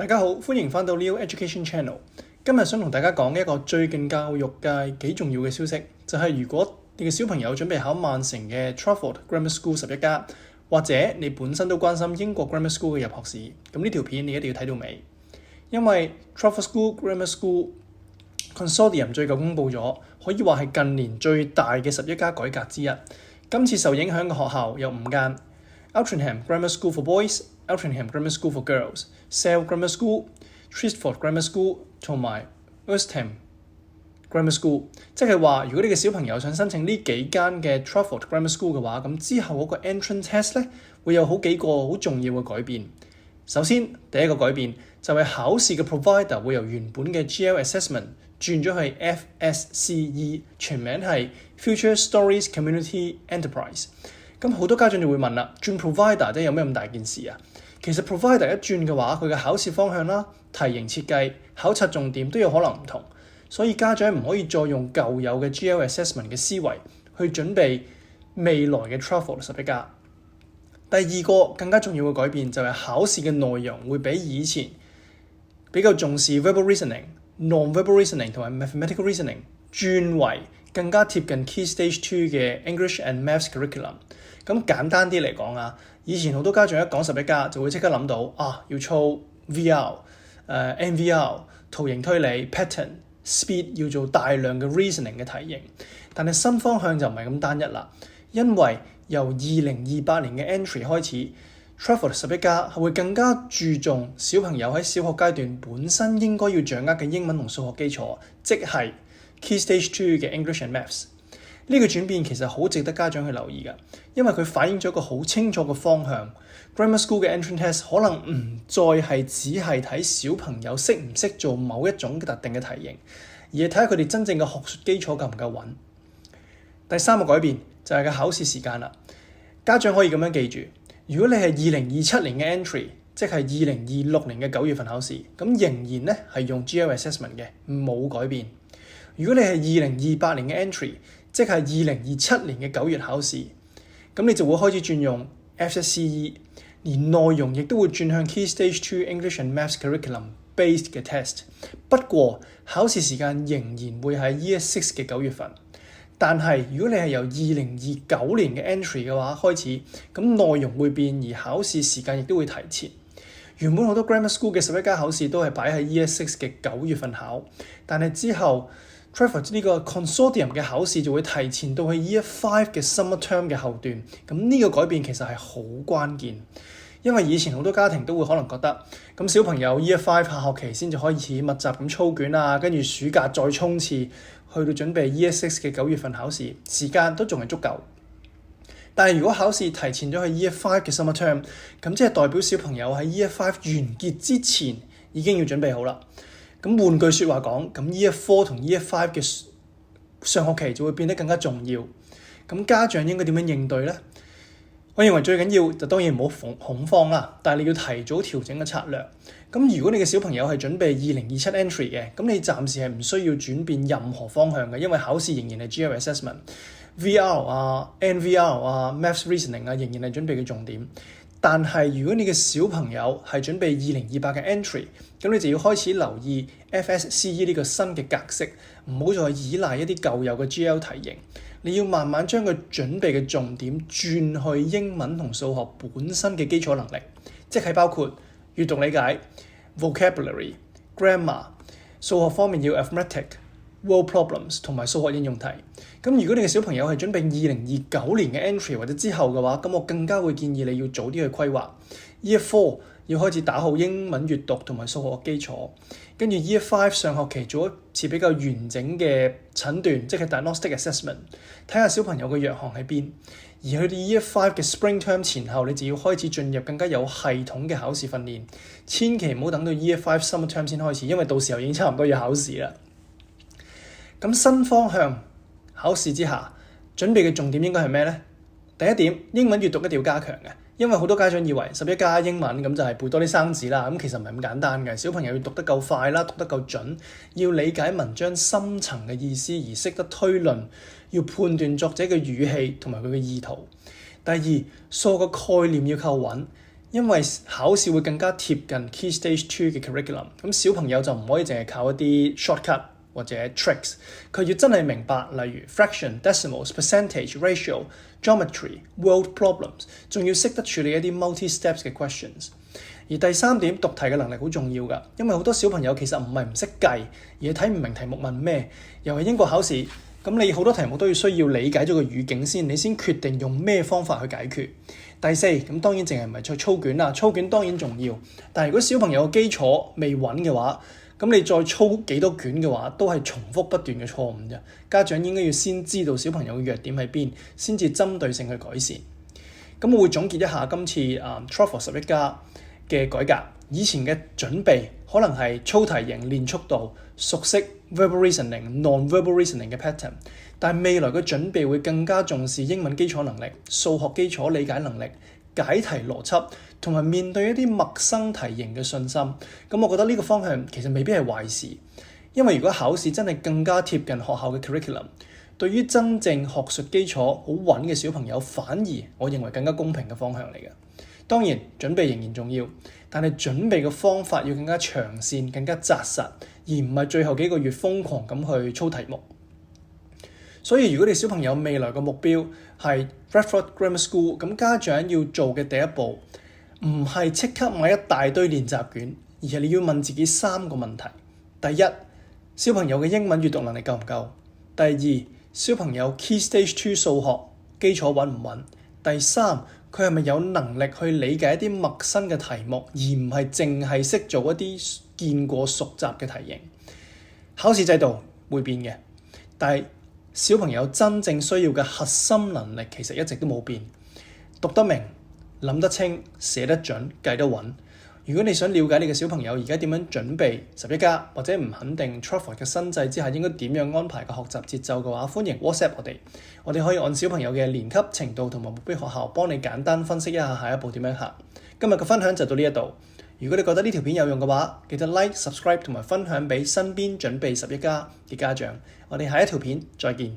大家好，歡迎翻到 Leo Education Channel。今日想同大家講一個最近教育界幾重要嘅消息，就係如果你嘅小朋友準備考曼城嘅 Trafford Grammar School 11+，或者你本身都關心英國 Grammar School 嘅入學試，咁呢條片你一定要睇到尾，因為 Trafford School Grammar School Consortium 最近公佈咗，可以話係近年最大嘅11+改革之一。今次受影響嘅學校有5間。Altrincham Grammar School for Boys, Altrincham Grammar School for Girls, Sale Grammar School, Tresford Grammar School 同埋 Erstham Grammar School。即係話，如果你嘅小朋友想申請呢幾間嘅 Trafford Grammar School 嘅話，咁之後嗰個 entrance test 咧會有好幾個好重要嘅改變。首先，第一個改變就係考試嘅 provider 會由原本嘅 GL Assessment 轉咗去 FSCE， 全名係 Future Stories Community Enterprise。咁好多家長就會問啦，轉 provider 即係有咩咁大件事啊？其實 provider 一轉嘅話，佢嘅考試方向啦、題型設計、考察重點都有可能唔同，所以家長唔可以再用舊有嘅 GL Assessment 嘅思維去準備未來嘅 Trafford 11+。第二個更加重要嘅改變就係考試嘅內容會比以前比較重視 verbal reasoning、non-verbal reasoning 同埋 mathematical reasoning， 轉為更加貼近 Key Stage 2嘅 English and Maths curriculum。咁簡單啲嚟講啊，以前好多家長一講11+就會即刻諗到要操 VR、NVR、圖形推理、pattern、speed 要做大量嘅 reasoning 嘅題型。但係新方向就唔係咁單一啦，因為由2028年嘅 entry 開始 Trafford 11+係會更加注重小朋友喺小學階段本身應該要掌握嘅英文同數學基礎，即係 Key Stage 2嘅 English and Maths。呢個轉變其實好值得家長去留意㗎，因為佢反映咗一個好清楚嘅方向。Grammar School 嘅 entrance test 可能唔再係只係睇小朋友識唔識做某一種特定嘅題型，而係睇下佢哋真正嘅學術基礎夠唔夠穩。第三個改變就係個考試時間啦。家長可以咁樣記住，如果你係2027年嘅 entry， 即係2026年嘅9月份考試，咁仍然咧係用 GL Assessment 嘅，冇改變。如果你係2028年嘅 entry，即係2027年嘅9月考試，咁你就會開始轉用 FSCE， 而內容亦都會轉向 Key Stage 2 English and Maths Curriculum Based 嘅 test。不過考試時間仍然會喺 Year 6嘅9月份。但係如果你係由2029年嘅 entry 嘅話開始，咁內容會變，而考試時間亦都會提前。原本好多 Grammar School 嘅11+考試都係擺喺 Year 6嘅9月份考，但係之後Trafford 呢個 Consortium 嘅考試就會提前到去 Year 5嘅 Summer Term 嘅後段，咁呢個改變其實係好關鍵，因為以前好多家庭都會可能覺得，咁小朋友 Year 5下學期先就開始密集咁操卷啊，跟住暑假再衝刺，去到準備 Year 6嘅9月份考試，時間都仲係足夠。但係如果考試提前咗去 Year 5嘅 Summer Term， 咁即係代表小朋友喺 Year 5完結之前已經要準備好啦。咁換句説話講，咁 Year 4同 Year 5嘅上學期就會變得更加重要。咁家長應該點樣應對呢？我認為最緊要就當然唔好恐慌啦，但係你要提早調整嘅策略。咁如果你嘅小朋友係準備2027 entry 嘅，咁你暫時係唔需要轉變任何方向嘅，因為考試仍然係 GL Assessment、VR 啊、NVR 啊、Maths Reasoning 啊，仍然係準備嘅重點。但係如果你嘅小朋友係準備2028嘅 entry， 咁你就要開始留意 FSCE 呢個新嘅格式，唔好再依賴一啲舊有嘅 GL 題型。你要慢慢將佢準備嘅重點轉去英文同數學本身嘅基礎能力，即係包括閱讀理解、vocabulary、grammar， 數學方面要 arithmetic、word problems 同埋數學應用題。咁如果你嘅小朋友係準備2029年嘅 entry 或者之後嘅話，咁我更加會建議你要早啲去規劃。Year 4要開始打好英文閱讀同埋數學基礎，跟住 Year 5上學期做一次比較完整嘅診斷，即係 diagnostic assessment， 睇下小朋友嘅弱項喺邊。而去到 Year 5嘅 spring term 前後，你就要開始進入更加有系統嘅考試訓練，千祈唔好等到 Year 5 summer term 先開始，因為到時候已經差唔多要考試啦。咁新方向考試之下，準備嘅重點應該係咩呢？第一點，英文閱讀一定要加強嘅，因為好多家長以為11+英文咁就係背多啲生字啦，咁其實唔係咁簡單嘅。小朋友要讀得夠快啦，讀得夠準，要理解文章深層嘅意思，而識得推論，要判斷作者嘅語氣同埋佢嘅意圖。第二，數學概念要夠穩，因為考試會更加貼近 Key Stage 2嘅 curriculum， 咁小朋友就唔可以淨係靠一啲 shortcut 或者 tricks， 佢要真係明白，例如 fraction、decimals、percentage、ratio、geometry、world problems， 仲要識得處理一啲 multi-steps 嘅 questions。而第三點，讀題嘅能力好重要㗎，因為好多小朋友其實唔係唔識計，而係睇唔明題目問咩。又係英國考試，咁你好多題目都要需要理解咗個語境先，你先決定用咩方法去解決。第四，咁當然淨係唔係再操卷啦，操卷當然重要，但係如果小朋友嘅基礎未穩嘅話，咁你再操幾多卷嘅話，都係重複不斷嘅錯誤啫。家長應該要先知道小朋友嘅弱點喺邊，先至針對性去改善。咁我會總結一下今次Truffaut 11+嘅改革。以前嘅準備可能係操題型練速度，熟悉 verbal reasoning、non-verbal reasoning 嘅 pattern， 但係未來嘅準備會更加重視英文基礎能力、數學基礎理解能力、解題邏輯，同埋面對一啲陌生題型嘅信心。咁我覺得呢個方向其實未必係壞事，因為如果考試真係更加貼近學校嘅 curriculum， 對於真正學術基礎好穩嘅小朋友，反而我認為更加公平嘅方向嚟嘅。當然準備仍然重要，但係準備嘅方法要更加長線、更加紮實，而唔係最後幾個月瘋狂咁去操題目。所以如果你小朋友未來嘅目標係 Bradford Grammar School， 咁家長要做嘅第一步唔係即刻買一大堆練習卷，而係你要問自己3個問題。第一，小朋友嘅英文閱讀能力夠唔夠？第二，小朋友 Key Stage 2數學基礎穩唔穩？第三，佢係咪有能力去理解一啲陌生嘅題目，而唔係淨係識做一啲見過熟習嘅題型？考試制度會變嘅，但係小朋友真正需要嘅核心能力其實一直都冇變。讀得明、諗得清、寫得準、計得穩。如果你想了解你嘅小朋友而家點樣準備11+，或者唔肯定 Truffaut 嘅新制之下應該點樣安排個學習節奏嘅話，歡迎 WhatsApp 我哋可以按小朋友嘅年級程度同埋目標學校幫你簡單分析一下下一步點樣行。今日嘅分享就到呢一度。如果你覺得呢條片有用嘅話，記得 Like、Subscribe 同埋分享俾身邊準備11+嘅家長。我哋下一條片再見。